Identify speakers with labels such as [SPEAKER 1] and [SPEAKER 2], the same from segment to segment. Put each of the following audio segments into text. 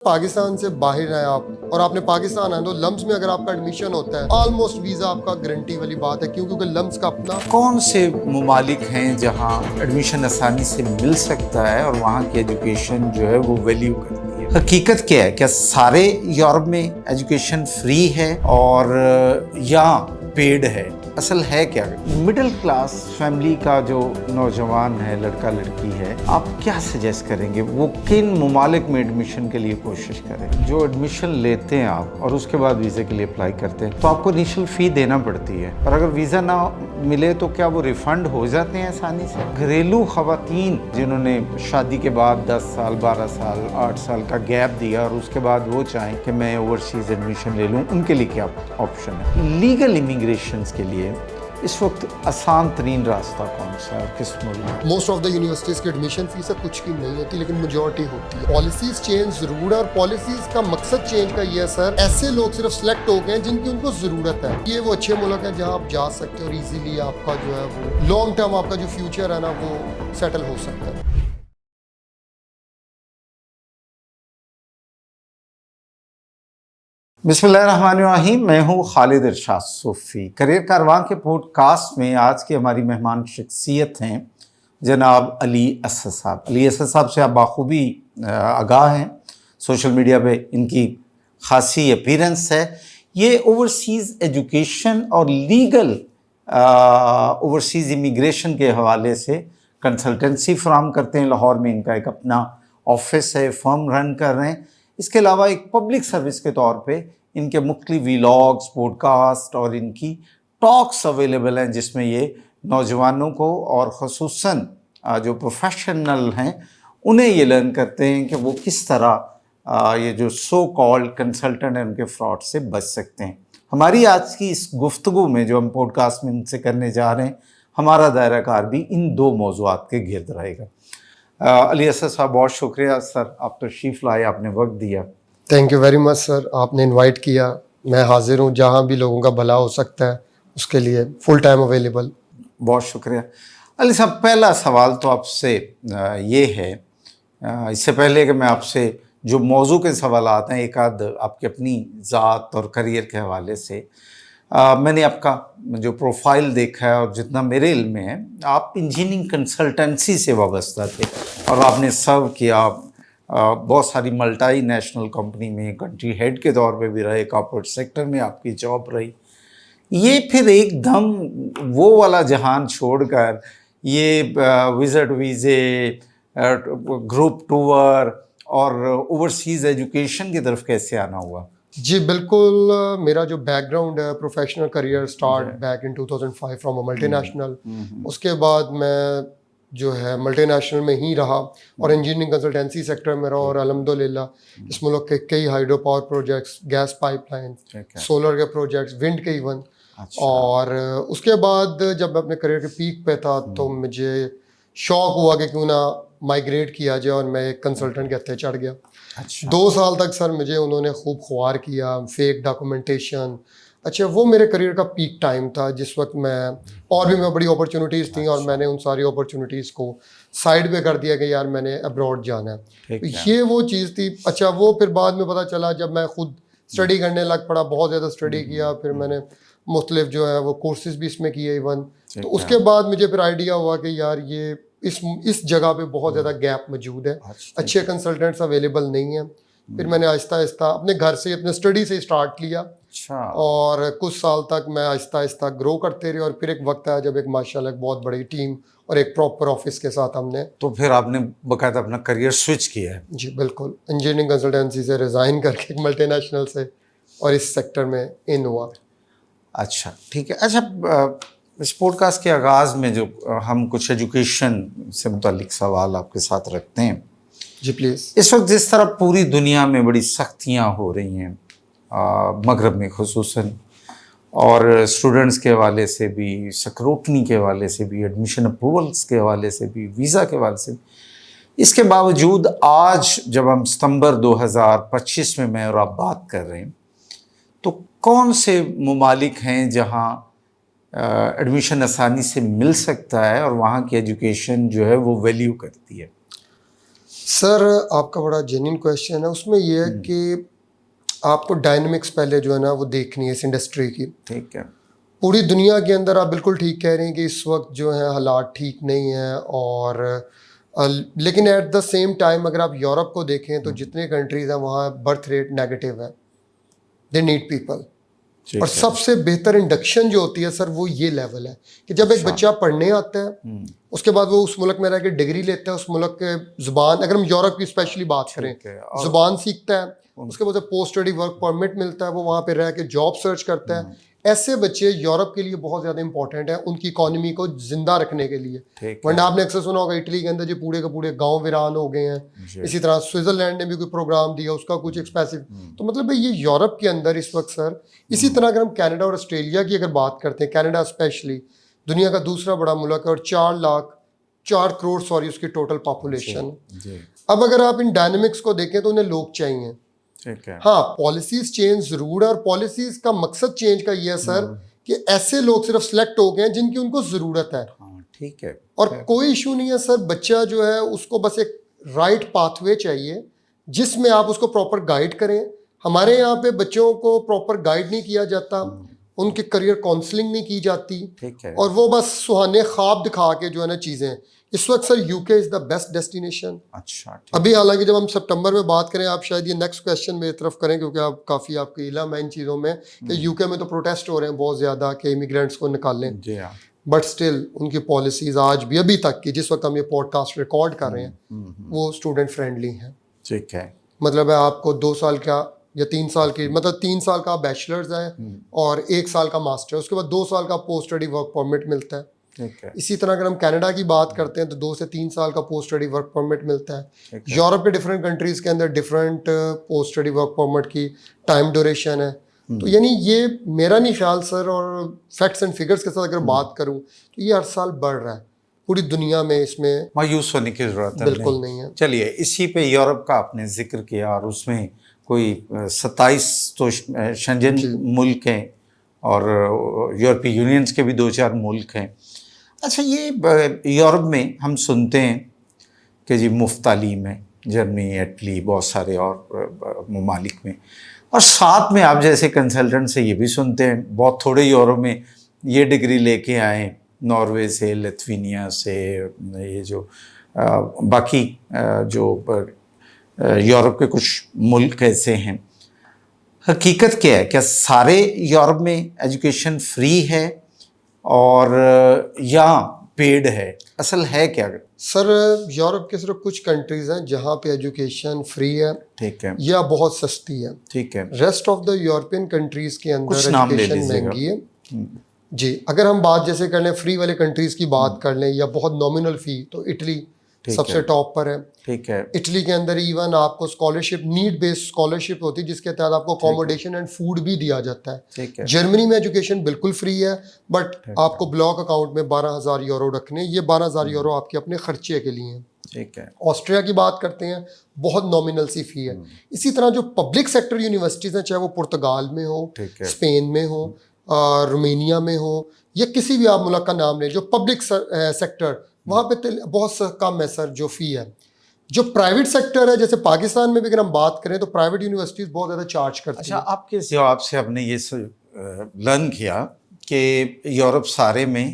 [SPEAKER 1] پاکستان سے باہر ہیں آپ اور آپ نے پاکستان آئے تو لمس میں اگر آپ کا ایڈمیشن ہوتا ہے آلموسٹ ویزا آپ کا گارنٹی والی بات ہے کیونکہ لمس کا اپنا
[SPEAKER 2] کون سے ممالک ہیں جہاں ایڈمیشن آسانی سے مل سکتا ہے اور وہاں کی ایجوکیشن جو ہے وہ ویلیو کرتی ہے؟ حقیقت کیا ہے؟ کیا سارے یورپ میں ایجوکیشن فری ہے اور یا پیڈ ہے؟ اصل ہے کیا؟ مڈل کلاس فیملی کا جو نوجوان ہے، لڑکا لڑکی ہے، آپ کیا سجیسٹ کریں گے وہ کن ممالک میں ایڈمیشن کے لیے کوشش کریں؟ جو ایڈمیشن لیتے ہیں آپ اور اس کے بعد ویزے کے لیے اپلائی کرتے ہیں تو آپ کو انیشل فی دینا پڑتی ہے، اور اگر ویزا نہ ملے تو کیا وہ ریفنڈ ہو جاتے ہیں آسانی سے؟ گھریلو خواتین جنہوں نے شادی کے بعد 10 سال 12 سال 8 سال کا گیپ دیا اور اس کے بعد وہ چاہیں کہ میں اوورسیز ایڈمیشن لے لوں، ان کے لیے کیا آپشن ہے؟ لیگل امیگریشنز کے لیے اس وقت آسان ترین راستہ کون سا ہے اور کس ملک؟
[SPEAKER 1] موسٹ آف دا یونیورسٹیز کی ایڈمیشن فیس کچھ کی نہیں ہوتی لیکن میجورٹی ہوتی ہے۔ پالیسیز چینج ضرور ہے اور پالیسیز کا مقصد چینج کا یہ ہے سر، ایسے لوگ صرف سلیکٹ ہو گئے ہیں جن کی ان کو ضرورت ہے۔ یہ وہ اچھے ملک ہیں جہاں آپ جا سکتے ہیں اور ایزیلی آپ کا جو ہے وہ لانگ ٹرم آپ کا جو فیوچر ہے نا وہ سیٹل ہو سکتا ہے۔
[SPEAKER 2] بسم اللہ الرحمن الرحیم، میں ہوں خالد ارشاد صوفی۔ کریئر کارواں کے پوڈ کاسٹ میں آج کی ہماری مہمان شخصیت ہیں جناب علی اسد صاحب۔ علی اسد صاحب سے آپ بخوبی آگاہ ہیں، سوشل میڈیا پہ ان کی خاصی اپیرنس ہے۔ یہ اوورسیز ایجوکیشن اور لیگل اوورسیز امیگریشن کے حوالے سے کنسلٹنسی فراہم کرتے ہیں۔ لاہور میں ان کا ایک اپنا آفس ہے، فرم رن کر رہے ہیں۔ اس کے علاوہ ایک پبلک سروس کے طور پہ ان کے مختلف ویلاگز، پوڈ کاسٹ اور ان کی ٹاکس اویلیبل ہیں، جس میں یہ نوجوانوں کو اور خصوصاً جو پروفیشنل ہیں انہیں یہ لرن کرتے ہیں کہ وہ کس طرح یہ جو سو کالڈ کنسلٹنٹ ہیں ان کے فراڈ سے بچ سکتے ہیں۔ ہماری آج کی اس گفتگو میں جو ہم پوڈ کاسٹ میں ان سے کرنے جا رہے ہیں، ہمارا دائرہ کار بھی ان دو موضوعات کے گرد رہے گا۔ علی اسد صاحب، بہت شکریہ سر، آپ تشریف لائے، آپ نے وقت دیا۔
[SPEAKER 1] تھینک یو ویری مچ سر، آپ نے انوائٹ کیا، میں حاضر ہوں، جہاں بھی لوگوں کا بھلا ہو سکتا ہے اس کے لیے فل ٹائم اویلیبل۔
[SPEAKER 2] بہت شکریہ علی صاحب۔ پہلا سوال تو آپ سے یہ ہے، اس سے پہلے کہ میں آپ سے جو موضوع کے سوالات ہیں ایک آدھ آپ کی اپنی ذات اور کریئر کے حوالے سے، میں نے آپ کا جو پروفائل دیکھا ہے اور جتنا میرے علم میں ہے، آپ انجینئرنگ کنسلٹنسی سے وابستہ تھے اور آپ نے سرو کیا بہت ساری ملٹائی نیشنل کمپنی میں، کنٹری ہیڈ کے طور پہ بھی رہے، کارپوریٹ سیکٹر میں آپ کی جاب رہی۔ یہ پھر ایک دم وہ والا جہان چھوڑ کر یہ وزٹ ویزے، گروپ ٹور اور اوورسیز ایجوکیشن کی طرف کیسے آنا ہوا؟
[SPEAKER 1] جی بالکل، میرا جو بیک گراؤنڈ ہے، professional career start back in 2005 from a multinational. اس کے بعد میں جو ہے ملٹی نیشنل میں ہی رہا اور انجینئرنگ کنسلٹنسی سیکٹر میں رہا، اور الحمدللہ اس ملک کے کئی hydro power projects, gas pipe line, solar کے پروجیکٹس، ونڈ کے ایون۔ اور اس کے بعد جب میں اپنے کریئر کے پیک پہ تھا تو مجھے شوق ہوا کہ کیوں نہ مائگریٹ کیا جائے، اور میں ایک کنسلٹنٹ کے ہتھے چڑھ گیا۔ 2 سال تک سر مجھے انہوں نے خوب خوار کیا، فیک ڈاکومنٹیشن۔ اچھا، وہ میرے کریئر کا پیک ٹائم تھا جس وقت میں اور بھی بڑی اپرچونیٹیز تھیں، اور میں نے ان ساری اپرچونیٹیز کو سائڈ پہ کر دیا کہ یار میں نے ابراڈ جانا ہے۔ یہ وہ چیز تھی۔ اچھا، وہ پھر بعد میں پتہ چلا جب میں خود اسٹڈی کرنے لگ پڑا، بہت زیادہ اسٹڈی کیا، پھر میں نے مختلف جو ہے وہ کورسز بھی اس میں کیے ایون۔ تو اس کے بعد مجھے پھر آئیڈیا ہوا کہ یار یہ اس جگہ پہ بہت زیادہ گیپ موجود ہے، اچھے کنسلٹنٹس اویلیبل نہیں ہیں۔ پھر میں نے آہستہ آہستہ اپنے گھر سے، اپنے اسٹڈی سے اسٹارٹ کیا، اور کچھ سال تک میں آہستہ آہستہ گرو کرتے رہے، اور پھر ایک وقت آیا جب ایک ماشاءاللہ ایک بہت بڑی ٹیم اور ایک پراپر آفس کے ساتھ ہم نے،
[SPEAKER 2] تو پھر آپ نے باقاعدہ اپنا کریئر سوئچ کیا ہے؟
[SPEAKER 1] جی بالکل، انجینئرنگ کنسلٹنسی سے ریزائن کر کے ایک ملٹی نیشنل سے اور اس سیکٹر میں ان ہوا۔
[SPEAKER 2] اچھا ٹھیک ہے۔ اچھا، اس پوڈ کاسٹ کے آغاز میں جو ہم کچھ ایجوکیشن سے متعلق سوال آپ کے ساتھ رکھتے ہیں۔
[SPEAKER 1] جی پلیز۔
[SPEAKER 2] اس وقت جس طرح پوری دنیا میں بڑی سختیاں ہو رہی ہیں، مغرب میں خصوصاً، اور اسٹوڈنٹس کے حوالے سے بھی، سکروٹنی کے حوالے سے بھی، ایڈمیشن اپروولس کے حوالے سے بھی، ویزا کے حوالے سے بھی، اس کے باوجود آج جب ہم ستمبر 2025 میں اور آپ بات کر رہے ہیں، تو کون سے ممالک ہیں جہاں ایڈمیشن آسانی سے مل سکتا ہے اور وہاں کی ایجوکیشن جو ہے وہ ویلیو کرتی ہے؟
[SPEAKER 1] سر آپ کا بڑا جینین کویشچن ہے. اس میں یہ ہے کہ آپ کو ڈائنمکس پہلے جو ہے نا وہ دیکھنی ہے اس انڈسٹری کی.
[SPEAKER 2] ٹھیک ہے.
[SPEAKER 1] پوری دنیا کے اندر آپ بالکل ٹھیک کہہ رہے ہیں کہ اس وقت جو ہے حالات ٹھیک نہیں ہیں، اور لیکن ایٹ دا سیم ٹائم اگر آپ یورپ کو دیکھیں تو جتنے کنٹریز ہیں وہاں برتھ ریٹ نیگیٹو ہے. They need people. اور سب سے بہتر انڈکشن جو ہوتی ہے سر وہ یہ لیول ہے کہ جب ایک بچہ پڑھنے آتا ہے، اس کے بعد وہ اس ملک میں رہ کے ڈگری لیتا ہے، اس ملک کے زبان، اگر ہم یورپ کی اسپیشلی بات کریں، زبان سیکھتا ہے، اس کے بعد پوسٹ اسٹڈی ورک پرمٹ ملتا ہے، وہ وہاں پہ رہ کے جاب سرچ کرتا ہے. ایسے بچے یورپ کے لیے بہت زیادہ امپورٹنٹ ہیں ان کی اکانومی کو زندہ رکھنے کے لیے. ورنہ آپ نے اکثر سنا ہوگا اٹلی کے اندر جو پورے کے پورے گاؤں ویران ہو گئے ہیں. اسی طرح سوئٹزرلینڈ نے بھی کوئی پروگرام دیا، اس کا کچھ ایکسپیسو. تو مطلب یہ یورپ کے اندر اس وقت سر. اسی طرح اگر ہم کینیڈا اور آسٹریلیا کی اگر بات کرتے ہیں، کینیڈا اسپیشلی دنیا کا دوسرا بڑا ملک ہے اور 4 کروڑ اس کی ٹوٹل پاپولیشن. اب اگر آپ ان ڈائنمکس کو دیکھیں تو انہیں لوگ چاہیے. ہاں پالیسیز چینج ضرور ہے، اور پالیسیز کا مقصد چینج کا یہ ہے سر کہ ایسے لوگ صرف سلیکٹ ہو گئے ہیں جن کی ان کو ضرورت ہے.
[SPEAKER 2] ٹھیک ہے.
[SPEAKER 1] اور کوئی ایشو نہیں ہے سر. بچہ جو ہے اس کو بس ایک رائٹ پاتھ وے چاہیے جس میں آپ اس کو پراپر گائیڈ کریں. ہمارے یہاں پہ بچوں کو پراپر گائیڈ نہیں کیا جاتا، ان کے کریئر کاؤنسلنگ نہیں کی جاتی، اور وہ بس سہانے خواب دکھا کے جو ہے نا چیزیں. اس وقت سر یو کے از دا بیسٹ ڈیسٹینیشن.
[SPEAKER 2] اچھا.
[SPEAKER 1] ابھی حالانکہ جب ہم سپٹمبر میں بات کریں، آپ شاید یہ نیکسٹ کویشچن میری طرف کریں کیونکہ آپ کافی آپ کی علم ہے ان چیزوں میں کہ یو کے میں تو پروٹیسٹ ہو رہے ہیں بہت زیادہ کہ امیگرینٹس کو نکالیں. بٹ اسٹل ان کی پالیسیز آج بھی ابھی تک کی جس وقت ہم یہ پوڈ کاسٹ ریکارڈ کر رہے ہیں وہ اسٹوڈنٹ فرینڈلی ہیں.
[SPEAKER 2] ٹھیک ہے.
[SPEAKER 1] مطلب ہے آپ کو 2 سال کا یا 3 سال کی، مطلب 3 سال کا بیچلرز ہے اور 1 سال کا ماسٹر، اس کے بعد 2 سال کا پوسٹ اسٹڈی ورک پرمٹ ملتا ہے. اسی طرح اگر ہم کینیڈا کی بات کرتے ہیں تو 2 سے 3 سال کا پوسٹ اسٹڈی ورک پرمٹ ملتا ہے. یورپ کے ڈفرینٹ کنٹریز کے اندر different post study work permit کی ٹائم ڈیوریشن ہے. تو یعنی یہ میرا نہیں خیال سر، اور فیکٹس اینڈ فگرس کے ساتھ اگر بات کروں تو یہ ہر سال بڑھ رہا ہے پوری دنیا میں. اس میں
[SPEAKER 2] مایوس ہونے کی ضرورت
[SPEAKER 1] بالکل نہیں ہے.
[SPEAKER 2] چلیے اسی پہ یورپ کا آپ نے ذکر کیا، اور اس میں کوئی 27 تو شنجن ملک ہیں اور یورپی یونینز کے بھی 2-4 ملک ہیں. اچھا یہ یورپ میں ہم سنتے ہیں کہ جی مفت تعلیم ہے، جرمنی، اٹلی، بہت سارے اور ممالک میں، اور ساتھ میں آپ جیسے کنسلٹنٹ سے یہ بھی سنتے ہیں بہت تھوڑے یورپ میں یہ ڈگری لے کے آئیں ناروے سے، لتھوینیا سے، یہ جو باقی جو یورپ کے کچھ ملک ایسے ہیں. حقیقت کیا ہے؟ کیا سارے یورپ میں ایجوکیشن فری ہے اور یا پیڈ ہے؟ اصل ہے کیا؟
[SPEAKER 1] سر یورپ کے صرف کچھ کنٹریز ہیں جہاں پہ ایجوکیشن فری ہے.
[SPEAKER 2] ٹھیک ہے.
[SPEAKER 1] یا بہت سستی ہے.
[SPEAKER 2] ٹھیک ہے.
[SPEAKER 1] Rest of the European countries کے اندر ایجوکیشن مہنگی ہے. جی اگر ہم بات جیسے کر لیں فری والے کنٹریز کی بات کر لیں یا بہت نامنل فی، تو اٹلی سب سے ٹاپ پر ہے.
[SPEAKER 2] ٹھیک ہے.
[SPEAKER 1] اٹلی کے اندر ایون آپ کو اسکالرشپ، نیڈ بیسڈ اسکالرشپ ہوتی ہے جس کے تحت آپ کو اکوموڈیشن اینڈ فوڈ بھی دیا جاتا ہے. جرمنی میں ایجوکیشن بالکل فری ہے، بٹ آپ کو بلاک اکاؤنٹ میں 12,000 یورو رکھنے. یہ 12,000 یورو آپ کے اپنے خرچے کے لیے ہیں.
[SPEAKER 2] ٹھیک ہے.
[SPEAKER 1] آسٹریا کی بات کرتے ہیں، بہت نامنل سی فی ہے. اسی طرح جو پبلک سیکٹر یونیورسٹیز ہیں، چاہے وہ پرتگال میں ہو، اسپین میں ہو، رومینیا میں ہو، یا کسی بھی آپ ملک کا نام لیں جو پبلک سیکٹر، وہاں پہ بہت کم ہے سر جو فی ہے. جو پرائیویٹ سیکٹر ہے جیسے پاکستان میں بھی اگر ہم بات کریں تو پرائیویٹ یونیورسٹیز بہت زیادہ چارج کرتی ہیں.
[SPEAKER 2] اچھا، آپ کے جواب سے ہم نے یہ لرن کیا کہ یورپ سارے میں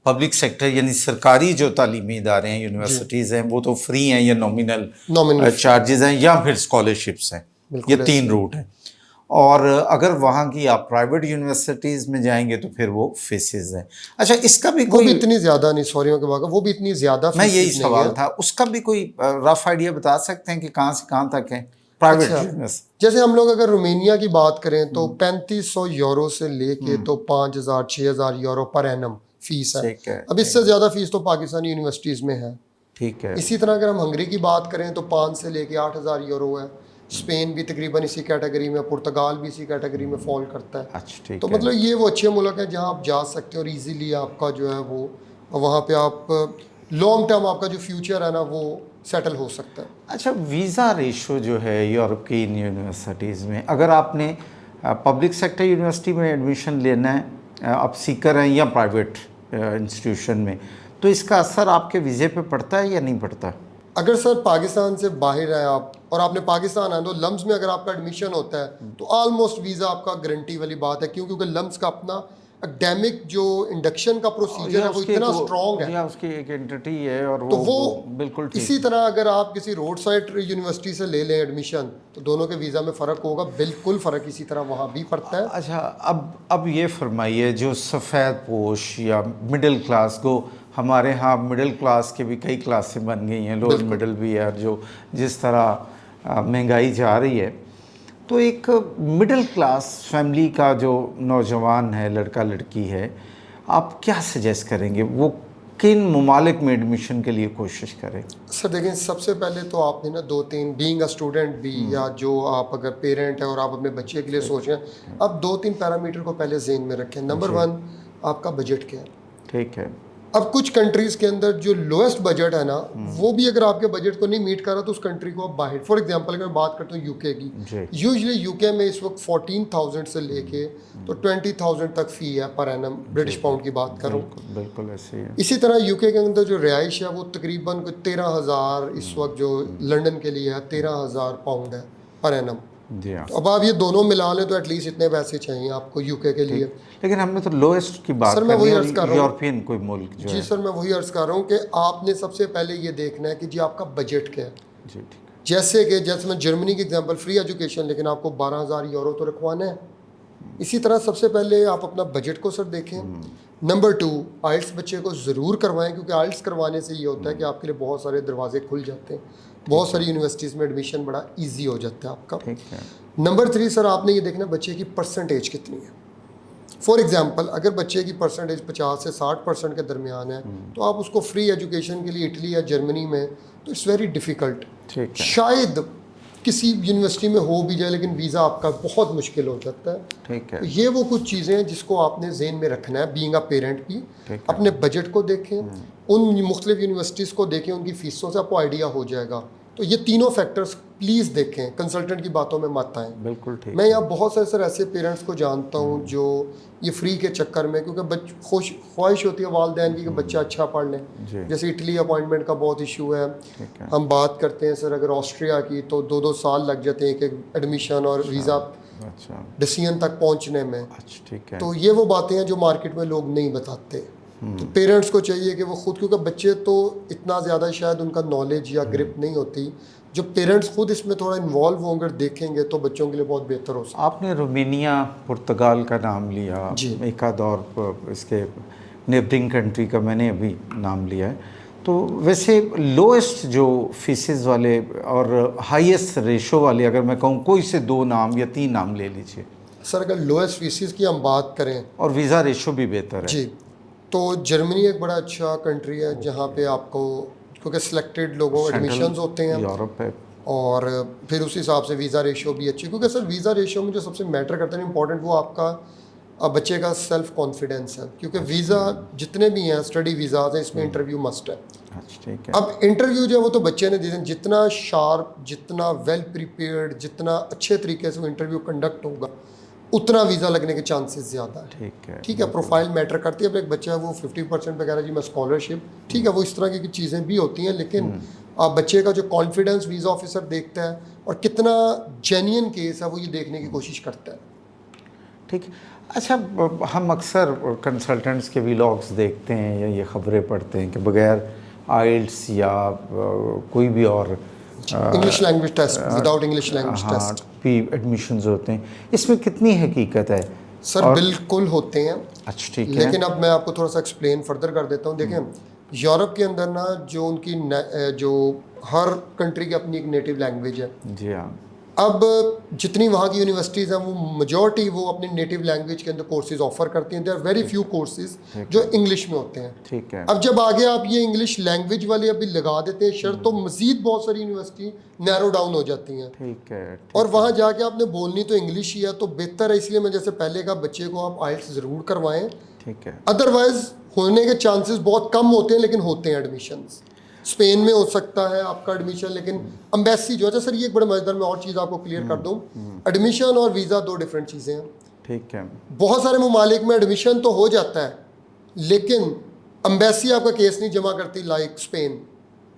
[SPEAKER 2] پبلک سیکٹر یعنی سرکاری جو تعلیمی ادارے ہیں، یونیورسٹیز ہیں، وہ تو فری ہیں یا نامنل چارجز ہیں یا پھر اسکالرشپس ہیں. یہ 3 روٹ ہیں. اور اگر وہاں کی آپ پرائیویٹ یونیورسٹیز میں جائیں گے تو پھر وہ فیسز ہیں. اچھا اس کا بھی کوئی،
[SPEAKER 1] وہ بھی اتنی زیادہ نہیں، سوریوں کے باقی وہ بھی اتنی زیادہ،
[SPEAKER 2] میں یہی سوال تھا، اس کا بھی کوئی رف آئیڈیا بتا سکتے ہیں کہ کہاں سے کہاں تک ہے پرائیویٹ یونیورسٹی؟
[SPEAKER 1] جیسے ہم لوگ اگر رومینیا کی بات کریں تو 3500 یورو سے لے کے تو 5,000-6,000 یورو پر اینم فیس ہے. اب اس سے زیادہ فیس تو پاکستانی یونیورسٹیز میں ہے.
[SPEAKER 2] ٹھیک ہے.
[SPEAKER 1] اسی طرح اگر ہم ہنگری کی بات کریں تو 5 سے لے کے 8,000 یورو ہے. اسپین بھی تقریباً اسی کیٹیگری میں، پرتگال بھی اسی کیٹیگری میں فال کرتا ہے. تو مطلب یہ وہ اچھے ملک ہیں جہاں آپ جا سکتے ہیں اور ایزیلی آپ کا جو ہے وہ وہاں پہ آپ لانگ ٹرم آپ کا جو فیوچر ہے نا وہ سیٹل ہو سکتا ہے.
[SPEAKER 2] اچھا ویزا ریشو جو ہے یورپ کی ان یونیورسٹیز میں، اگر آپ نے پبلک سیکٹر یونیورسٹی میں ایڈمیشن لینا ہے، آپ سیکر ہیں یا پرائیویٹ انسٹیٹیوشن میں، تو اس کا اثر آپ کے ویزے پہ پڑتا ہے یا نہیں پڑتا؟
[SPEAKER 1] اگر سر پاکستان سے باہر ہیں آپ اور آپ نے پاکستان آئے تو لمز میں اگر آپ کا ایڈمیشن ہوتا ہے تو آلموسٹ ویزا آپ کا گارنٹی والی بات ہے، کیونکہ لمز کا اپنا اکیڈیمک جو انڈکشن کا پروسیجر ہے وہ اتنا اسٹرانگ ہے،
[SPEAKER 2] یا اس کی ایک انٹیٹی ہے، اور
[SPEAKER 1] تو وہ
[SPEAKER 2] بالکل ٹھیک.
[SPEAKER 1] اسی طرح اگر آپ کسی روڈ سائڈ یونیورسٹی سے لے لیں ایڈمیشن تو دونوں کے ویزا میں فرق ہوگا، بالکل فرق اسی طرح وہاں بھی پڑتا ہے.
[SPEAKER 2] اچھا، اب یہ فرمائیے، جو سفید پوش یا مڈل کلاس کو، ہمارے ہاں مڈل کلاس کے بھی کئی کلاسیں بن گئی ہیں، لوور مڈل بھی ہے، اور جو جس طرح مہنگائی جا رہی ہے، تو ایک مڈل کلاس فیملی کا جو نوجوان ہے، لڑکا لڑکی ہے، آپ کیا سجیسٹ کریں گے وہ کن ممالک میں ایڈمیشن کے لیے کوشش کریں؟
[SPEAKER 1] سر دیکھیں، سب سے پہلے تو آپ نے نا 2-3 بینگ اے اسٹوڈنٹ بھی، یا جو آپ اگر پیرنٹ ہیں اور آپ اپنے بچے کے لیے سوچ رہے ہیں، آپ 2-3 پیرامیٹر کو پہلے ذہن میں رکھیں. نمبر 1 آپ کا بجٹ کیا ہے.
[SPEAKER 2] ٹھیک ہے.
[SPEAKER 1] اب کچھ کنٹریز کے اندر جو لوئسٹ بجٹ ہے نا، وہ بھی اگر آپ کے بجٹ کو نہیں میٹ کر رہا تو اس کنٹری کو آپ باہر، فار ایگزامپل اگر میں بات کرتا ہوں یو کے کی، یوزلی یو کے میں اس وقت 14,000 سے لے کے تو 20,000 تک فی ہے پر اینم، برٹش پاؤنڈ کی بات کروں.
[SPEAKER 2] بالکل ایسے ہی ہے.
[SPEAKER 1] اسی طرح یو کے اندر جو رہائش ہے وہ تقریباً 13,000 اس وقت جو لنڈن کے لیے ہے 13,000 پاؤنڈ ہے پر اینم.
[SPEAKER 2] جی ہاں.
[SPEAKER 1] اب آپ یہ دونوں ملا لیں تو ایٹ لیسٹ اتنے پیسے چاہیے آپ کو یو کے لیے.
[SPEAKER 2] لیکن ہم نے تو لوئسٹ کی بات کرنی ہے، یورپین کوئی ملک جو ہے.
[SPEAKER 1] جی سر، میں وہی عرض کر رہا ہوں کہ آپ نے سب سے پہلے یہ دیکھنا ہے کہ جی آپ کا بجٹ کیا ہے.
[SPEAKER 2] جی ٹھیک ہے.
[SPEAKER 1] جیسے میں جرمنی کی ایگزامپل، فری ایجوکیشن، لیکن آپ کو 12,000 یورو تو رکھوانا ہے. اسی طرح سب سے پہلے آپ اپنا بجٹ کو سر دیکھیں. نمبر 2 آئلٹس بچے کو ضرور کروائیں، کیونکہ آئلٹس کروانے سے یہ ہوتا ہے کہ آپ کے لیے بہت سارے دروازے کھل جاتے ہیں، بہت ساری یونیورسٹیز میں ایڈمیشن بڑا ایزی ہو جاتا ہے آپ کا. نمبر 3 سر آپ نے یہ دیکھنا بچے کی پرسنٹیج کتنی ہے. فار ایگزامپل اگر بچے کی پرسنٹیج 50 سے 60% کے درمیان ہے تو آپ اس کو فری ایجوکیشن کے لیے اٹلی یا جرمنی میں، تو اٹس ویری ڈیفیکلٹ. شاید کسی یونیورسٹی میں ہو بھی جائے لیکن ویزا آپ کا بہت مشکل ہو جاتا ہے.
[SPEAKER 2] ٹھیک ہے.
[SPEAKER 1] یہ وہ کچھ چیزیں ہیں جس کو آپ نے ذہن میں رکھنا ہے بینگ اے پیرنٹ بھی. اپنے بجٹ کو دیکھیں، ان مختلف یونیورسٹیز کو دیکھیں، ان کی فیسوں سے آپ کو آئیڈیا ہو جائے گا. تو یہ تینوں فیکٹرز پلیز دیکھیں، کنسلٹنٹ کی باتوں میں مت آئیں.
[SPEAKER 2] بالکل ٹھیک.
[SPEAKER 1] میں یہاں بہت سارے سر ایسے پیرنٹس کو جانتا ہوں جو یہ فری کے چکر میں، کیونکہ خواہش ہوتی ہے والدین کی کہ بچہ اچھا پڑھ لیں. جیسے اٹلی اپوائنٹمنٹ کا بہت ایشو ہے. ہم بات کرتے ہیں سر اگر آسٹریا کی تو 2-2 سال لگ جاتے ہیں ایک ایڈمیشن اور ویزا ڈیسیژن تک پہنچنے میں. تو یہ وہ باتیں ہیں جو مارکیٹ میں لوگ نہیں بتاتے. تو پیرنٹس کو چاہیے کہ وہ خود، کیونکہ بچے تو اتنا زیادہ شاید ان کا نالج یا گرپ نہیں ہوتی، جو پیرنٹس خود اس میں تھوڑا انوالو ہوں گے دیکھیں گے تو بچوں کے لیے بہت بہتر ہو سکتا ہے.
[SPEAKER 2] آپ نے رومینیا، پرتگال کا نام لیا، ایک آدھ اور اس کے نیبرنگ کنٹری کا میں نے ابھی نام لیا ہے. تو ویسے لوئسٹ جو فیسز والے اور ہائیسٹ ریشو والے، اگر میں کہوں کوئی سے 2 نام یا 3 نام لے لیجیے.
[SPEAKER 1] سر اگر لوئسٹ فیسز کی ہم بات کریں
[SPEAKER 2] اور ویزا ریشو بھی بہتر ہے،
[SPEAKER 1] جی، تو جرمنی ایک بڑا اچھا کنٹری ہے جہاں پہ آپ کو، کیونکہ سلیکٹڈ لوگوں ایڈمیشنز ہوتے ہیں،
[SPEAKER 2] یورپ ہے،
[SPEAKER 1] اور پھر اس حساب سے ویزا ریشو بھی اچھی. کیونکہ سر ویزا ریشو میں جو سب سے میٹر کرتا ہے امپورٹنٹ، وہ آپ کا بچے کا سیلف کانفیڈنس ہے. کیونکہ ویزا جتنے بھی ہیں اسٹڈی ویزاز ہیں، اس میں انٹرویو مسٹ ہے. اب انٹرویو جو ہے وہ تو بچے نے دے، جتنا شارپ، جتنا ویل پریپیئرڈ، جتنا اچھے طریقے سے وہ انٹرویو کنڈکٹ ہوگا اتنا ویزا لگنے کے چانسز زیادہ ہیں. ٹھیک ہے، پروفائل میٹر کرتی ہے. اب ایک بچہ ہے وہ 50% وغیرہ جی میں اسکالرشپ، ٹھیک ہے، وہ اس طرح کی چیزیں بھی ہوتی ہیں، لیکن بچے کا جو کانفیڈنس ویزا آفیسر دیکھتا ہے اور کتنا جینین کیس ہے وہ یہ دیکھنے کی کوشش کرتا ہے.
[SPEAKER 2] ٹھیک. اچھا، ہم اکثر کنسلٹنٹس کے ویلاگس دیکھتے ہیں یا یہ خبریں پڑھتے ہیں کہ بغیر آئلٹس یا کوئی بھی اور
[SPEAKER 1] English language test, without English language test
[SPEAKER 2] بھی ایڈمیشنز ہوتے ہیں. اس میں کتنی حقیقت ہے؟
[SPEAKER 1] سر بالکل ہوتے ہیں.
[SPEAKER 2] اچھا ٹھیک ہے،
[SPEAKER 1] لیکن اب میں آپ کو تھوڑا سا ایکسپلین فردر کر دیتا ہوں. دیکھیں یورپ کے اندر نا جو ان کی جو ہر کنٹری کی اپنی ایک نیٹو لینگویج ہے.
[SPEAKER 2] جی ہاں.
[SPEAKER 1] اب جتنی وہاں کی یونیورسٹیز ہیں وہ میجورٹی وہ اپنی نیٹو لینگویج کے اندر کورسز آفر کرتی ہیں. There are very few courses جو انگلش میں ہوتے ہیں.
[SPEAKER 2] ٹھیک ہے.
[SPEAKER 1] اب جب آگے آپ یہ انگلش لینگویج والے ابھی لگا دیتے ہیں شرط، تو مزید بہت ساری یونیورسٹی نیرو ڈاؤن ہو جاتی ہیں.
[SPEAKER 2] ٹھیک ہے.
[SPEAKER 1] اور وہاں جا کے آپ نے بولنی تو انگلش ہی ہے، تو بہتر ہے. اس لیے میں جیسے پہلے کہا بچے کو آپ آئلٹس ضرور کروائیں.
[SPEAKER 2] ٹھیک ہے.
[SPEAKER 1] ادروائز ہونے کے چانسز بہت کم ہوتے ہیں، لیکن ہوتے ہیں ایڈمیشنز. اسپین میں ہو سکتا ہے آپ کا ایڈمیشن، لیکن امبیسی جو ہے سر، یہ ایک بڑا مزیدار، میں اور چیز آپ کو کلیئر کر دوں. ایڈمیشن اور ویزا 2 ڈفرینٹ چیزیں ہیں.
[SPEAKER 2] ٹھیک ہے.
[SPEAKER 1] بہت سارے ممالک میں ایڈمیشن تو ہو جاتا ہے لیکن امبیسی آپ کا کیس نہیں جمع کرتی، لائک اسپین.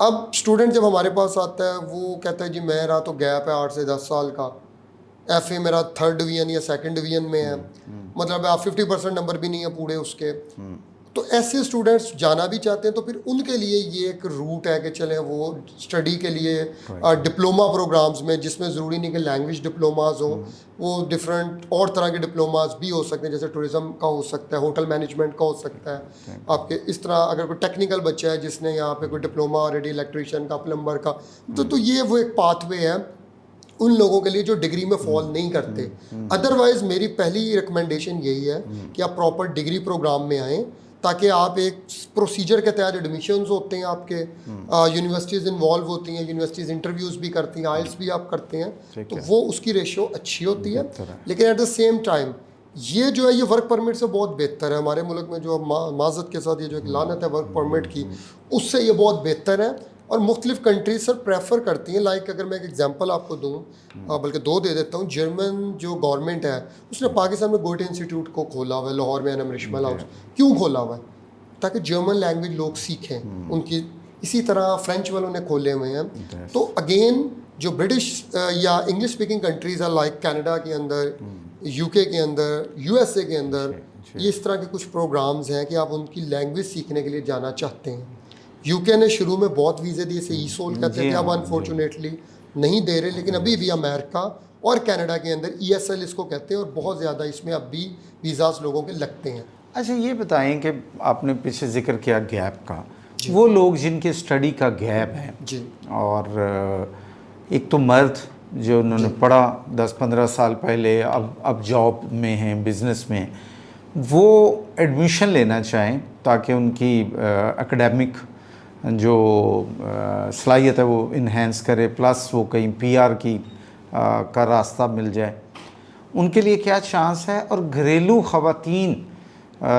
[SPEAKER 1] اب اسٹوڈنٹ جب ہمارے پاس آتا ہے وہ کہتا ہے جی میرا تو گیپ ہے 8 سے 10 سال کا, ایف اے میرا 3rd ڈویژن یا 2nd ڈویژن میں ہے, مطلب آپ 50% نمبر بھی نہیں ہے پورے اس کے. تو ایسے اسٹوڈنٹس جانا بھی چاہتے ہیں, تو پھر ان کے لیے یہ ایک روٹ ہے کہ چلیں وہ اسٹڈی کے لیے ڈپلوما پروگرامز میں, جس میں ضروری نہیں کہ لینگویج ڈپلوماز ہوں, وہ ڈفرینٹ اور طرح کے ڈپلوماز بھی ہو سکتے ہیں, جیسے ٹورزم کا ہو سکتا ہے, ہوٹل مینجمنٹ کا ہو سکتا ہے آپ کے. اس طرح اگر کوئی ٹیکنیکل بچہ ہے جس نے یہاں پہ کوئی ڈپلوما آلریڈی الیکٹریشین کا, پلمبر کا, تو یہ وہ ایک پاتھ وے ہے ان لوگوں کے لیے جو ڈگری میں فال نہیں کرتے. ادروائز میری پہلی ریکمنڈیشن یہی ہے کہ آپ پراپر ڈگری پروگرام میں آئیں, تاکہ آپ ایک پروسیجر کے تحت ایڈمیشنز ہوتے ہیں آپ کے, یونیورسٹیز انوالو ہوتی ہیں, یونیورسٹیز انٹرویوز بھی کرتی ہیں, آئلس بھی آپ کرتے ہیں, تو وہ اس کی ریشو اچھی ہوتی ہے. لیکن ایٹ دا سیم ٹائم یہ جو ہے یہ ورک پرمٹ سے بہت بہتر ہے. ہمارے ملک میں جو معذرت کے ساتھ یہ جو ایک لعنت ہے ورک پرمٹ کی, اس سے یہ بہت بہتر ہے. اور مختلف کنٹریز سر پریفر کرتی ہیں, لائک اگر میں ایک ایگزامپل آپ کو دوں, بلکہ 2 دے دیتا ہوں. جرمن جو گورنمنٹ ہے اس نے پاکستان میں گوئٹے انسٹیٹیوٹ کو کھولا ہوا ہے لاہور میں, NM رشمل ہاؤس. کیوں کھولا ہوا ہے؟ تاکہ جرمن لینگویج لوگ سیکھیں ان کی. اسی طرح فرینچ والوں نے کھولے ہوئے ہیں. تو اگین جو برٹش یا انگلش اسپیکنگ کنٹریز ہیں لائک کینیڈا کے اندر, UK کے اندر, USA کے اندر, یہ اس طرح کے کچھ پروگرامز ہیں کہ آپ ان کی لینگویج سیکھنے کے لیے جانا چاہتے ہیں. UK نے شروع میں بہت ویزے دیے, اسے ESOL کہتے تھے, اب انفارچونیٹلی نہیں دے رہے, لیکن ابھی بھی امریکہ اور کینیڈا کے اندر ESL اس کو کہتے ہیں, اور بہت زیادہ اس میں اب بھی ویزاز لوگوں کے لگتے ہیں.
[SPEAKER 2] اچھا یہ بتائیں کہ آپ نے پیچھے ذکر کیا گیپ کا, وہ لوگ جن کے اسٹڈی کا گیپ ہے, اور ایک تو مرد جو انہوں نے پڑھا 10-15 سال پہلے, اب جاب میں ہیں, بزنس میں, وہ ایڈمیشن لینا چاہیں تاکہ ان کی اکیڈیمک جو صلاحیت ہے وہ انہینس کرے, پلس وہ کہیں PR کی کا راستہ مل جائے, ان کے لیے کیا چانس ہے؟ اور گھریلو خواتین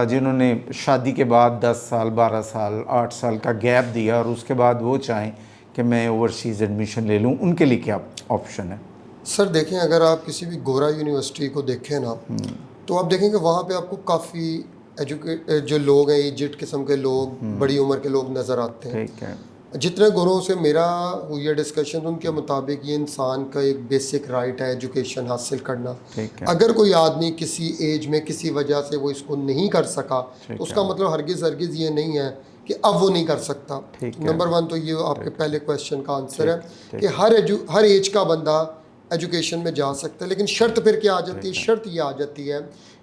[SPEAKER 2] جنہوں نے شادی کے بعد 10 سال 12 سال 8 سال کا گیپ دیا اور اس کے بعد وہ چاہیں کہ میں اوورسیز ایڈمیشن لے لوں, ان کے لیے کیا آپشن ہے؟
[SPEAKER 1] سر دیکھیں, اگر آپ کسی بھی گورا یونیورسٹی کو دیکھیں نا, تو آپ دیکھیں کہ وہاں پہ آپ کو کافی جو لوگ ہیں, ایجڈ قسم کے لوگ, بڑی عمر کے لوگ نظر آتے ہیں.
[SPEAKER 2] ٹھیک ہے.
[SPEAKER 1] جتنے گوروں سے میرا ہوئی ہے ڈسکشن, ان کے مطابق یہ انسان کا ایک بیسک رائٹ ہے ایجوکیشن حاصل کرنا. اگر کوئی آدمی کسی ایج میں کسی وجہ سے وہ اس کو نہیں کر سکا, تو اس کا مطلب ہرگز یہ نہیں ہے کہ اب وہ نہیں کر سکتا. نمبر 1 تو یہ آپ کے پہلے کویشچن کا آنسر ہے کہ ہر ایج کا بندہ ایجوکیشن میں جا سکتا ہے. لیکن شرط پھر کیا آ جاتی ہے؟ شرط یہ آ جاتی ہے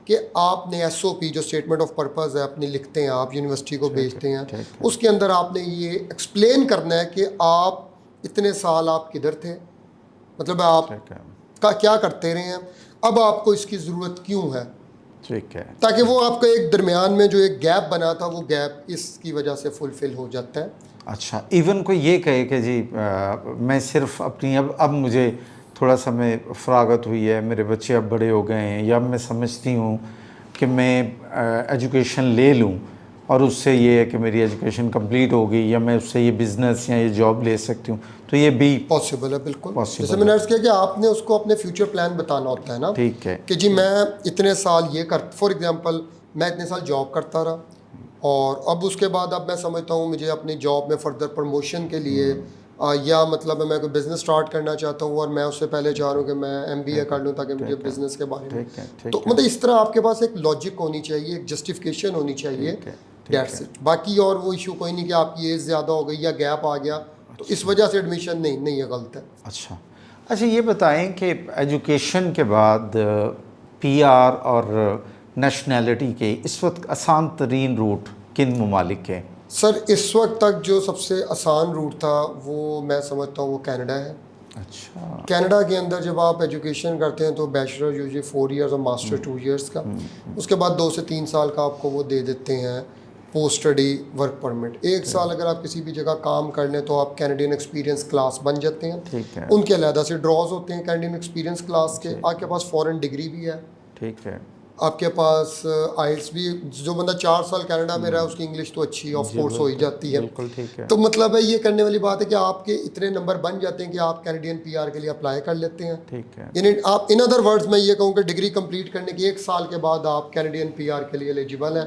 [SPEAKER 1] کہ آپ نے SOP جو اسٹیٹمنٹ آف پرپز ہے اپنی لکھتے ہیں, آپ یونیورسٹی کو بھیجتے ہیں, اس کے اندر آپ نے یہ ایکسپلین کرنا ہے کہ آپ اتنے سال آپ کدھر تھے, مطلب آپ کا کیا کرتے رہے ہیں, اب آپ کو اس کی ضرورت کیوں ہے.
[SPEAKER 2] ٹھیک ہے.
[SPEAKER 1] تاکہ وہ آپ کا ایک درمیان میں جو ایک گیپ بنا تھا, وہ گیپ اس کی وجہ سے فلفل ہو جاتا ہے.
[SPEAKER 2] اچھا, ایون کوئی یہ کہے کہ جی میں صرف اپنی اب مجھے تھوڑا سا میں فراغت ہوئی ہے, میرے بچے اب بڑے ہو گئے ہیں, یا میں سمجھتی ہوں کہ میں ایجوکیشن لے لوں اور اس سے یہ ہے کہ میری ایجوکیشن کمپلیٹ ہو گئی, یا میں اس سے یہ بزنس یا یہ جاب لے سکتی ہوں, تو یہ بھی
[SPEAKER 1] پاسبل ہے. بالکل, جیسے میں نے عرض کیا کہ آپ نے اس کو اپنے فیوچر پلان بتانا ہوتا ہے نا.
[SPEAKER 2] ٹھیک ہے
[SPEAKER 1] کہ جی میں اتنے سال یہ فار ایگزامپل میں اتنے سال جاب کرتا رہا, اور اب اس کے بعد اب میں سمجھتا ہوں مجھے اپنی جاب میں فردر پروموشن کے لیے, یا مطلب میں کوئی بزنس سٹارٹ کرنا چاہتا ہوں, اور میں اس سے پہلے چاہ رہا ہوں کہ میں MBA کر لوں تاکہ مجھے بزنس کے بارے میں, تو مطلب اس طرح آپ کے پاس ایک لاجک ہونی چاہیے, ایک جسٹیفیکیشن ہونی چاہیے. باقی اور وہ ایشو کوئی نہیں کہ آپ کی ایج زیادہ ہو گئی یا گیپ آ گیا تو اس وجہ سے ایڈمیشن نہیں, یہ غلط ہے.
[SPEAKER 2] اچھا یہ بتائیں کہ ایجوکیشن کے بعد PR اور نیشنلٹی کے اس وقت آسان ترین روٹ کن ممالک کے؟
[SPEAKER 1] سر اس وقت تک جو سب سے آسان روٹ تھا وہ میں سمجھتا ہوں وہ کینیڈا ہے.
[SPEAKER 2] اچھا.
[SPEAKER 1] کینیڈا کے اندر جب آپ ایجوکیشن کرتے ہیں تو بیچلر یوزلی 4 ایئرز اور ماسٹر 2 ایئرس کا, اس کے بعد 2 سے 3 سال کا آپ کو وہ دے دیتے ہیں پوسٹ اسٹڈی ورک پرمٹ. 1 سال اگر آپ کسی بھی جگہ کام کر لیں تو آپ کینیڈین ایکسپیرینس کلاس بن جاتے ہیں. ان کے علیحدہ سے ڈراز ہوتے ہیں کینیڈین ایکسپیرینس کلاس کے. آپ کے پاس فورن ڈگری بھی ہے.
[SPEAKER 2] ٹھیک ہے.
[SPEAKER 1] آپ کے پاس آئلس بھی, جو بندہ 4 سال کینیڈا میں رہا اس کی انگلش تو اچھی آف کورس ہو ہی جاتی ہے. تو مطلب ہے یہ کرنے والی بات ہے کہ آپ کے اتنے نمبر بن جاتے ہیں کہ آپ کینیڈین PR کے لیے اپلائی کر لیتے ہیں.
[SPEAKER 2] ٹھیک ہے.
[SPEAKER 1] یعنی آپ ان ادر ورڈز میں یہ کہوں کہ ڈگری کمپلیٹ کرنے کے 1 سال کے بعد آپ کینیڈین PR کے لیے ایلیجیبل ہیں.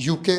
[SPEAKER 1] UK,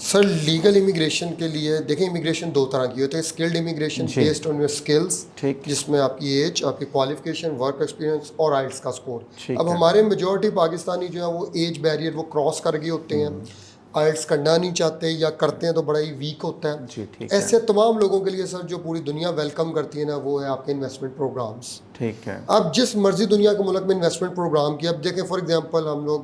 [SPEAKER 1] سر لیگل امیگریشن کے لیے دیکھیں امیگریشن دو طرح کی ہوتی ہے. Skilled immigration based on your skills, جس میں آپ کی ایج, آپ کی کوالیفیکیشن, ورک ایکسپیرینس اور آئلٹس کا اسکور. اب ہمارے میجورٹی پاکستانی جو ہے وہ ایج بیریئر وہ کراس کر گئے ہوتے ہیں, آئلٹس کرنا نہیں چاہتے یا کرتے ہیں تو بڑا ہی ویک ہوتا ہے. ایسے تمام لوگوں کے لیے سر جو پوری دنیا ویلکم کرتی ہے نا وہ ہے آپ کے انویسٹمنٹ پروگرامس.
[SPEAKER 2] ٹھیک ہے.
[SPEAKER 1] اب جس مرضی دنیا کے ملک میں انویسٹمنٹ پروگرام کی, اب دیکھیں فار ایگزامپل ہم لوگ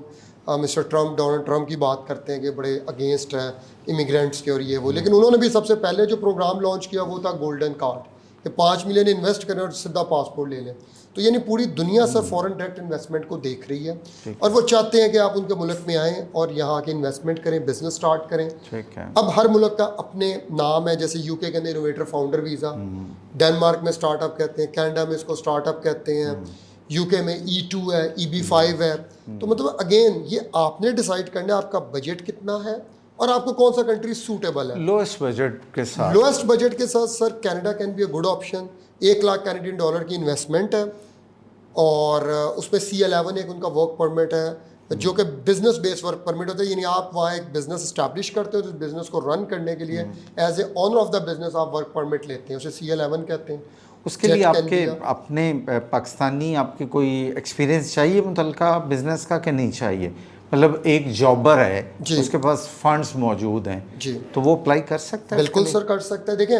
[SPEAKER 1] مسٹر ٹرمپ, ڈونلڈ ٹرمپ کی بات کرتے ہیں کہ بڑے اگینسٹ ہے امیگرینٹس کے اور یہ وہ, لیکن انہوں نے بھی سب سے پہلے جو پروگرام لانچ کیا وہ تھا گولڈن کارڈ, کہ 5 ملین انویسٹ کریں اور سیدھا پاسپورٹ لے لیں. تو یعنی پوری دنیا سر فورن ڈائریکٹ انویسٹمنٹ کو دیکھ رہی ہے اور وہ چاہتے ہیں کہ آپ ان کے ملک میں آئیں اور یہاں کے انویسٹمنٹ کریں, بزنس سٹارٹ کریں. اب ہر ملک کا اپنے نام ہے, جیسے یو کے اندر انوویٹر فاؤنڈر ویزا, ڈینمارک میں اسٹارٹ اپ کہتے ہیں, کینیڈا میں اس کو اسٹارٹ اپ کہتے ہیں, یو کے میں E2 ہے, EB5 ہے. تو مطلب اگین یہ آپ نے ڈیسائیڈ کرنا ہے آپ کا بجٹ کتنا ہے اور آپ کو کون سا کنٹری سوٹیبل ہے.
[SPEAKER 2] لوئسٹ بجٹ کے ساتھ,
[SPEAKER 1] لوئسٹ بجٹ کے ساتھ sir Canada can be a good option. 1 lakh Canadian dollar کی انویسٹمنٹ ہے اور اس میں C11 ایک ان کا ورک پرمٹ ہے جو کہ بزنس بیس ورک پرمٹ ہوتا ہے, یعنی آپ وہاں ایک بزنس اسٹیبلش کرتے ہو تو اس بزنس کو رن کرنے کے لیے as a honour of the business آپ ورک پرمٹ لیتے ہیں, اسے C11 کہتے ہیں.
[SPEAKER 2] اس کے لیے آپ کے اپنے پاکستانی آپ کی کوئی ایکسپیرینس چاہیے متعلقہ بزنس کا کہ نہیں چاہیے؟ مطلب ایک جابر ہے اس کے پاس فنڈز موجود ہیں تو وہ اپلائی کر سکتا ہے؟
[SPEAKER 1] بالکل سر کر سکتا ہے. دیکھیں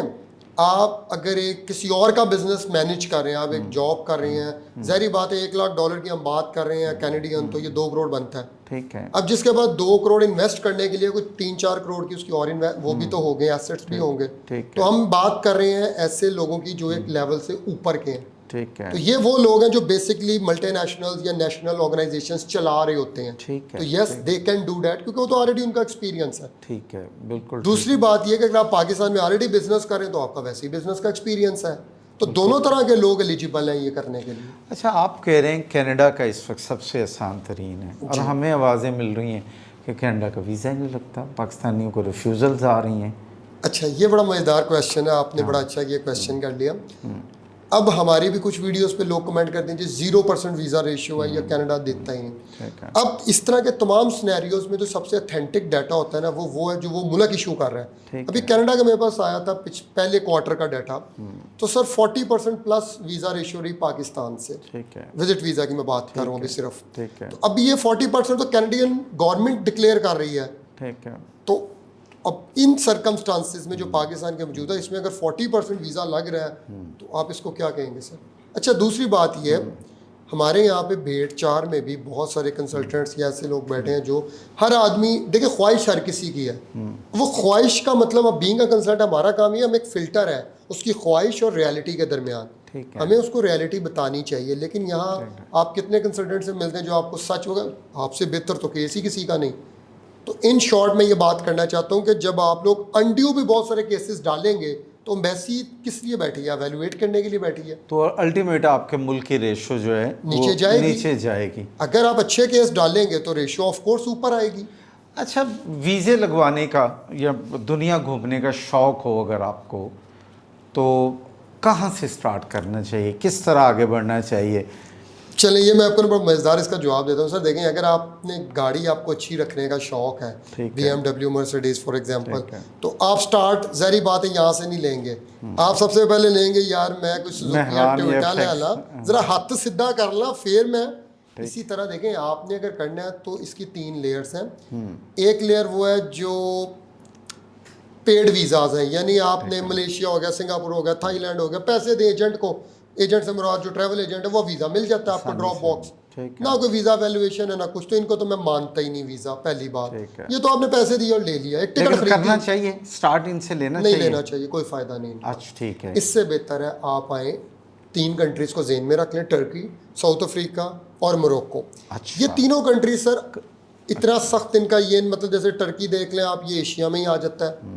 [SPEAKER 1] آپ اگر ایک کسی اور کا بزنس مینیج کر رہے ہیں, آپ ایک جاب کر رہے ہیں, ظاہری بات ہے 1 لاکھ ڈالر کی ہم بات کر رہے ہیں کینیڈین, تو یہ 2 کروڑ بنتا ہے.
[SPEAKER 2] ٹھیک ہے.
[SPEAKER 1] اب جس کے بعد 2 کروڑ انویسٹ کرنے کے لیے کچھ 3-4 کروڑ کی اس کی اور وہ بھی تو ہو گئے, ایسیٹس بھی ہوں گے. تو ہم بات کر رہے ہیں ایسے لوگوں کی جو ایک لیول سے اوپر کے ہیں.
[SPEAKER 2] ٹھیک ہے.
[SPEAKER 1] تو یہ وہ لوگ ہیں جو بیسکلی ملٹی نیشنل یا نیشنل آرگنائزیشنز چلا رہے ہوتے ہیں.
[SPEAKER 2] ٹھیک ہے.
[SPEAKER 1] تو یس دے کین ڈو دیٹ کیونکہ وہ تو آلریڈی ان کا ایکسپیرینس ہے.
[SPEAKER 2] ٹھیک ہے, بالکل.
[SPEAKER 1] دوسری بات یہ کہ اگر آپ پاکستان میں آلریڈی بزنس کریں تو آپ کا ویسے ہی بزنس کا ایکسپیرینس ہے. تو دونوں طرح کے لوگ ایلیجیبل ہیں یہ کرنے کے لیے.
[SPEAKER 2] اچھا, آپ کہہ رہے ہیں کینیڈا کا اس وقت سب سے آسان ترین ہے اور ہمیں آوازیں مل رہی ہیں کہ کینیڈا کا ویزا ہی نہیں لگتا, پاکستانیوں کو ریفیوزلز آ رہی ہیں.
[SPEAKER 1] اچھا, یہ بڑا مزیدار کویشچن ہے, آپ نے بڑا اچھا یہ کویشچن کر لیا. اب ہماری بھی کچھ ویڈیوز پہ لوگ کمنٹ کرتے ہیں جی 0% ویزا ریشیو ہے یا کینیڈا دیتا ہی نہیں. اب اس طرح کے تمام سینیریوز میں جو سب سے اتھینٹک ڈیٹا ہوتا ہے نا وہ ہے جو وہ ملک ایشو کر رہا ہے. ابھی کینیڈا کا میرے پاس آیا تھا پہلے کوارٹر کا ڈیٹا, تو سر 40% پلس ویزا ریشیو رہی پاکستان سے. وزٹ ویزا کی میں بات کر رہا ہوں ابھی صرف. تو اب یہ 40% تو کینیڈین گورنمنٹ ڈکلیئر کر رہی ہے.
[SPEAKER 2] ٹھیک ہے.
[SPEAKER 1] تو اب ان سرکمسٹانسز میں جو پاکستان کے موجود ہے اس میں اگر 40% ویزا لگ رہا ہے تو آپ اس کو کیا کہیں گے سر. اچھا, دوسری بات یہ ہمارے یہاں پہ بھیڑ چار میں بھی بہت سارے کنسلٹنٹس یا ایسے لوگ بیٹھے ہیں جو ہر آدمی, دیکھیں خواہش ہر کسی کی ہے, وہ خواہش کا مطلب اب بینگ اے کنسلٹنٹ ہمارا کام یہ ہم ایک فلٹر ہے اس کی خواہش اور ریالٹی کے درمیان, ہمیں اس کو ریالٹی بتانی چاہیے. لیکن یہاں آپ کتنے کنسلٹنٹ سے ملتے ہیں جو آپ کو سچ ہوگا آپ سے بہتر تو کیس ہی کسی کا نہیں. تو ان شارٹ میں یہ بات کرنا چاہتا ہوں کہ جب آپ لوگ انڈیو بھی بہت سارے کیسز ڈالیں گے تو ایمبیسی کس لیے بیٹھی ہے, ایویلویٹ کرنے کے لیے بیٹھی ہے.
[SPEAKER 2] تو الٹیمیٹ آپ کے ملک کی ریشو جو ہے
[SPEAKER 1] نیچے
[SPEAKER 2] جائے گی.
[SPEAKER 1] اگر آپ اچھے کیس ڈالیں گے تو ریشو آف کورس اوپر آئے گی.
[SPEAKER 2] اچھا, ویزے لگوانے کا یا دنیا گھومنے کا شوق ہو اگر آپ کو تو کہاں سے سٹارٹ کرنا چاہیے, کس طرح آگے بڑھنا چاہیے؟
[SPEAKER 1] چلیں یہ میں آپ کو بڑا مزیدار اس کا جواب دیتا ہوں. سر دیکھیں اگر آپ نے گاڑی آپ کو اچھی رکھنے کا شوق ہے, BMW مرسیڈیز فار ایگزامپل, تو آپ سٹارٹ ظاہری بات ہے یہاں سے نہیں لیں گے. آپ سب سے پہلے لیں گے یار میں کچھ ٹویوٹا لے آنا, ذرا ہاتھ سیدھا کر لا پھر میں. اسی طرح دیکھیں آپ نے اگر کرنا ہے تو اس کی 3 لیئرس ہیں. ایک لیئر وہ ہے جو پیڈ ویزاز ہیں, یعنی آپ نے ملیشیا ہو گیا, سنگاپور ہو گیا, تھائی لینڈ ہو گیا, پیسے دیں ایجنٹ کو, ایجنٹ سے مراد جو ٹریول ایجنٹ ہے وہ ویزا مل جاتا ہے آپ کو ڈراپ باکس, نہ کوئی ویزا ویلیویشن ہے نہ کچھ. تو ان کو تو میں مانتا ہی نہیں ویزا, پہلی بات یہ تو آپ نے پیسے دیے اور لے لیا. ایک ٹکٹ
[SPEAKER 2] کرنا چاہیے سٹارٹ ان سے لینا
[SPEAKER 1] نہیں لینا چاہیے, کوئی فائدہ نہیں.
[SPEAKER 2] اچھا ٹھیک ہے.
[SPEAKER 1] اس سے بہتر ہے آپ آئیں 3 کنٹریز کو ذہن میں رکھ لیں, ٹرکی, ساؤتھ افریقہ اور موروکو. یہ تینوں کنٹریز سر اتنا سخت ان کا یہ مطلب جیسے ٹرکی دیکھ لیں آپ یہ ایشیا میں ہی آ جاتا ہے,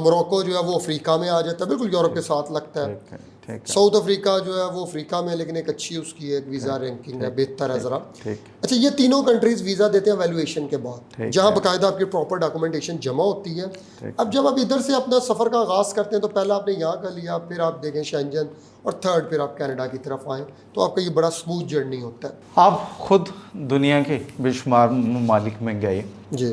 [SPEAKER 1] موروکو جو ہے وہ افریقہ میں آ جاتا ہے, بالکل یورپ کے ساتھ لگتا ہے. ساؤتھ افریقہ جو ہے وہ افریقہ میں لیکن ایک اچھی اس کی ایک ویزا رینکنگ ہے, بہتر ہے ذرا. اچھا, یہ تینوں کنٹریز ویزا دیتے ہیں ویلیویشن کے بعد, جہاں باقاعدہ آپ کی پراپر ڈاکومنٹیشن جمع ہوتی ہے. اب جب آپ ادھر سے اپنا سفر کا آغاز کرتے ہیں تو پہلے آپ نے یہاں کا لیا, پھر آپ دیکھیں شینجن, اور تھرڈ پھر آپ کینیڈا کی طرف آئیں, تو آپ کا یہ بڑا اسموتھ جرنی ہوتا ہے.
[SPEAKER 2] آپ خود دنیا کے بے شمار ممالک میں گئے,
[SPEAKER 1] جی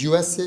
[SPEAKER 1] USA,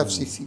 [SPEAKER 1] FCC।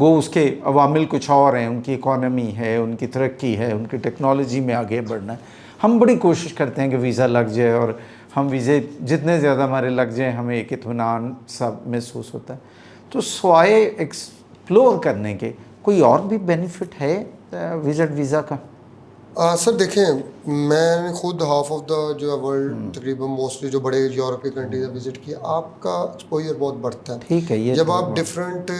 [SPEAKER 2] گو اس کے عوامل کچھ اور ہیں، ان کی اکانومی ہے، ان کی ترقی ہے، ان کی ٹیکنالوجی میں آگے بڑھنا ہے. ہم بڑی کوشش کرتے ہیں کہ ویزا لگ جائے، اور ہم ویزے جتنے زیادہ ہمارے لگ جائیں ہمیں ایک اطمینان سا محسوس ہوتا ہے. تو سوائے ایکسپلور کرنے کے کوئی اور بھی بینیفٹ ہے وزٹ ویزا کا؟
[SPEAKER 1] سر دیکھیں، میں نے خود ہاف آف دا جو ہے ورلڈ تقریباً موسٹلی جو بڑے یورپی کنٹریز وزٹ کیا. آپ کا ایکسپوجر بہت بڑھتا ہے.
[SPEAKER 2] ٹھیک ہے، یہ
[SPEAKER 1] جب آپ ڈفرینٹ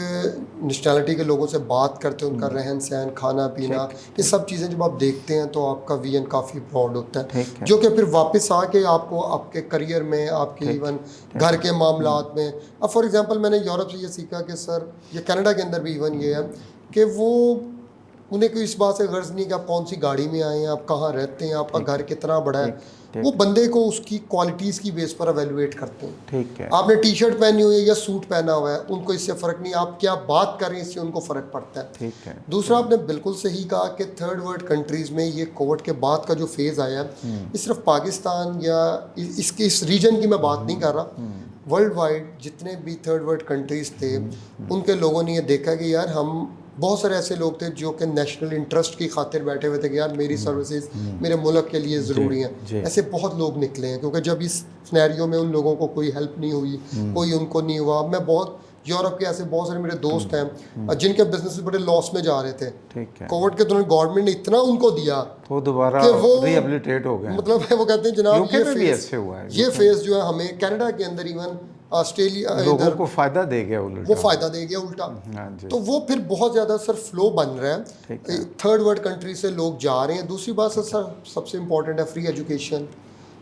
[SPEAKER 1] نیشنلٹی کے لوگوں سے بات کرتے ہیں، ان کا رہن سہن، کھانا پینا، یہ سب چیزیں جب آپ دیکھتے ہیں تو آپ کا ویژن کافی براڈ ہوتا ہے، جو کہ پھر واپس آ کے آپ کو آپ کے کریئر میں، آپ کے ایون گھر کے معاملات میں. اب فار ایگزامپل میں نے یورپ سے یہ سیکھا کہ سر، یہ کینیڈا کے اندر بھی ایون یہ ہے کہ وہ انہیں کوئی اس بات سے غرض نہیں کہ آپ کون سی گاڑی میں آئے ہیں، آپ کہاں رہتے ہیں، آپ کا گھر کتنا بڑا ہے. وہ بندے کو اس کی کوالٹیز کی بیس پر ایویلویٹ کرتے ہیں.
[SPEAKER 2] ٹھیک ہے.
[SPEAKER 1] آپ نے ٹی شرٹ پہنی ہوئی ہے یا سوٹ پہنا ہوا ہے، ان کو اس سے فرق نہیں. آپ کیا بات کر رہے ہیں، اس سے ان کو فرق پڑتا ہے.
[SPEAKER 2] ٹھیک ہے.
[SPEAKER 1] دوسرا، آپ نے بالکل صحیح کہا کہ تھرڈ ورلڈ کنٹریز میں یہ کووڈ کے بعد کا جو فیز آیا ہے، یہ صرف پاکستان یا اس ریجن کی میں بات نہیں کر رہا. ورلڈ وائڈ جتنے بھی تھرڈ ورلڈ کنٹریز تھے، ان کے لوگوں نے یہ دیکھا کہ یار ہم بہت سارے ایسے لوگ تھے جو کہ نیشنل انٹرسٹ کی خاطر بیٹھے ہوئے تھے کہ یار میری سروسز میرے ملک کے لیے ضروری ہیں. ایسے بہت لوگ نکلے ہیں، کیونکہ جب اس سینیریو میں ان لوگوں کو کوئی ہیلپ نہیں ہوئی، کوئی ان کو نہیں ہوا. میں بہت یورپ کے ایسے بہت سارے میرے دوست ہیں جن کے بزنس بڑے لاس میں جا رہے تھے. کووڈ کے دوران گورنمنٹ نے اتنا ان کو دیا
[SPEAKER 2] وہ دوبارہ ری ایبلیٹیٹ ہو گئے.
[SPEAKER 1] مطلب وہ کہتے ہیں جناب یہ فیز جو ہے ہمیں کینیڈا کے اندر ایون آسٹریلیا
[SPEAKER 2] لوگوں کو فائدہ دے گیا،
[SPEAKER 1] وہ فائدہ دے گیا الٹا. تو وہ پھر بہت زیادہ سر فلو بن رہا ہے. تھرڈ ورلڈ کنٹری سے لوگ جا رہے ہیں. دوسری بات سر سب سے امپورٹنٹ ہے فری ایجوکیشن،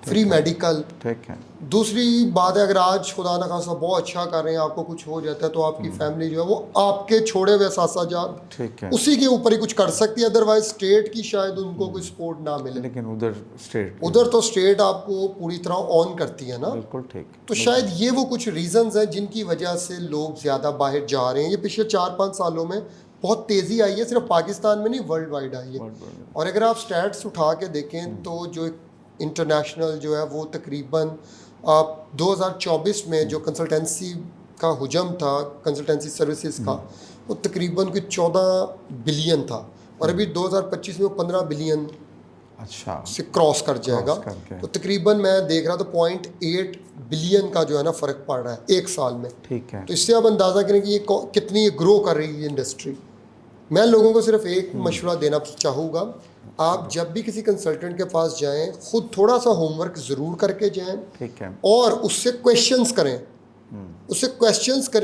[SPEAKER 1] فری میڈیکل.
[SPEAKER 2] ٹھیک ہے.
[SPEAKER 1] دوسری بات ہے، اگر آج خدا نخواستہ بہت اچھا کر رہے ہیں، آپ کو کچھ ہو جاتا ہے تو آپ کی فیملی جو ہے وہ آپ کے چھوڑے ہوئے اساتذہ جات اسی کے اوپر ہی کچھ کر سکتی ہے. ادروائز اسٹیٹ کی شاید ان کو کوئی سپورٹ نہ ملے.
[SPEAKER 2] لیکن
[SPEAKER 1] ادھر تو اسٹیٹ آپ کو پوری طرح آن کرتی ہے نا.
[SPEAKER 2] بالکل ٹھیک.
[SPEAKER 1] تو شاید یہ وہ کچھ ریزنز ہیں جن کی وجہ سے لوگ زیادہ باہر جا رہے ہیں. یہ پچھلے 4-5 سالوں میں بہت تیزی آئی ہے، صرف پاکستان میں نہیں، ورلڈ وائڈ آئی ہے. اور اگر آپ اسٹیٹس اٹھا کے دیکھیں تو جو انٹرنیشنل جو ہے وہ تقریباً 2024 میں جو کنسلٹنسی کا حجم تھا، کنسلٹنسی سروسز کا، وہ تقریباً کوئی 14 بلین تھا، اور ابھی 2025 میں وہ 15 بلین سے کراس کر جائے گا. تو تقریباً میں دیکھ رہا تو 0.8 بلین کا جو ہے نا فرق پڑ رہا ہے ایک سال میں.
[SPEAKER 2] ٹھیک ہے.
[SPEAKER 1] تو اس سے آپ اندازہ کریں کہ یہ کتنی گرو کر رہی ہے انڈسٹری. میں لوگوں کو صرف ایک مشورہ دینا چاہوں گا، آپ جب بھی کسی کنسلٹنٹ کے پاس جائیں خود تھوڑا سا ہوم ورک ضرور کر کے جائیں.
[SPEAKER 2] ٹھیک ہے. اور
[SPEAKER 1] اس سے کویشچنس کریں،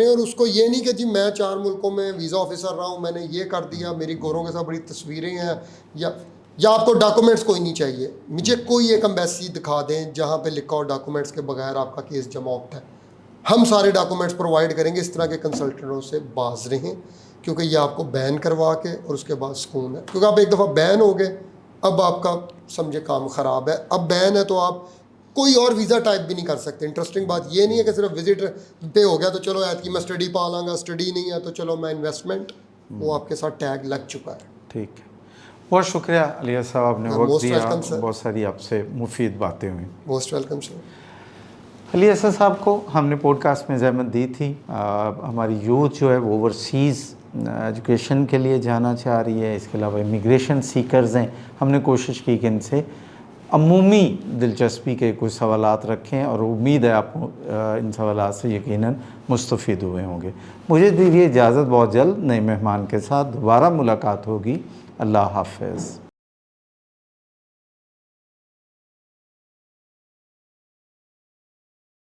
[SPEAKER 1] اور اس کو یہ نہیں کہ جی میں 4 ملکوں میں ویزا آفیسر رہا ہوں، میں نے یہ کر دیا، میری گوروں کے ساتھ بڑی تصویریں ہیں، یا آپ کو ڈاکومنٹس کوئی نہیں چاہیے. مجھے کوئی ایک ایمبیسی دکھا دیں جہاں پہ لکھا ہو ڈاکومنٹس کے بغیر آپ کا کیس جمع ہوتا ہے. ہم سارے ڈاکومنٹس پرووائڈ کریں گے. اس طرح کے کنسلٹنٹوں سے باز رہیں، کیونکہ یہ آپ کو بین کروا کے اور اس کے بعد سکون ہے. کیونکہ آپ ایک دفعہ بین ہو گئے، اب آپ کا سمجھے کام خراب ہے. اب بین ہے تو آپ کوئی اور ویزا ٹائپ بھی نہیں کر سکتے. انٹرسٹنگ بات یہ نہیں ہے کہ صرف وزٹ پہ ہو گیا تو چلو ایت کی میں اسٹڈی پا لاں گا، اسٹڈی نہیں ہے تو چلو میں انویسٹمنٹ، وہ آپ کے ساتھ ٹیگ لگ چکا ہے.
[SPEAKER 2] ٹھیک ہے. بہت شکریہ علی صاحب، آپ نے وقت دیا، بہت ساری آپ سے مفید باتیں ہوئیں.
[SPEAKER 1] Most welcome sir.
[SPEAKER 2] Ali Asad صاحب کو ہم نے پوڈ کاسٹ میں زحمت دی تھی. ہماری یوتھ جو ہے وہ اوورسیز ایجوکیشن کے لیے جانا چاہ رہی ہے، اس کے علاوہ امیگریشن سیکرز ہیں. ہم نے کوشش کی کہ ان سے عمومی دلچسپی کے کچھ سوالات رکھیں، اور امید ہے آپ ان سوالات سے یقیناً مستفید ہوئے ہوں گے. مجھے دیجیے اجازت، بہت جلد نئے مہمان کے ساتھ دوبارہ ملاقات ہوگی. اللہ حافظ.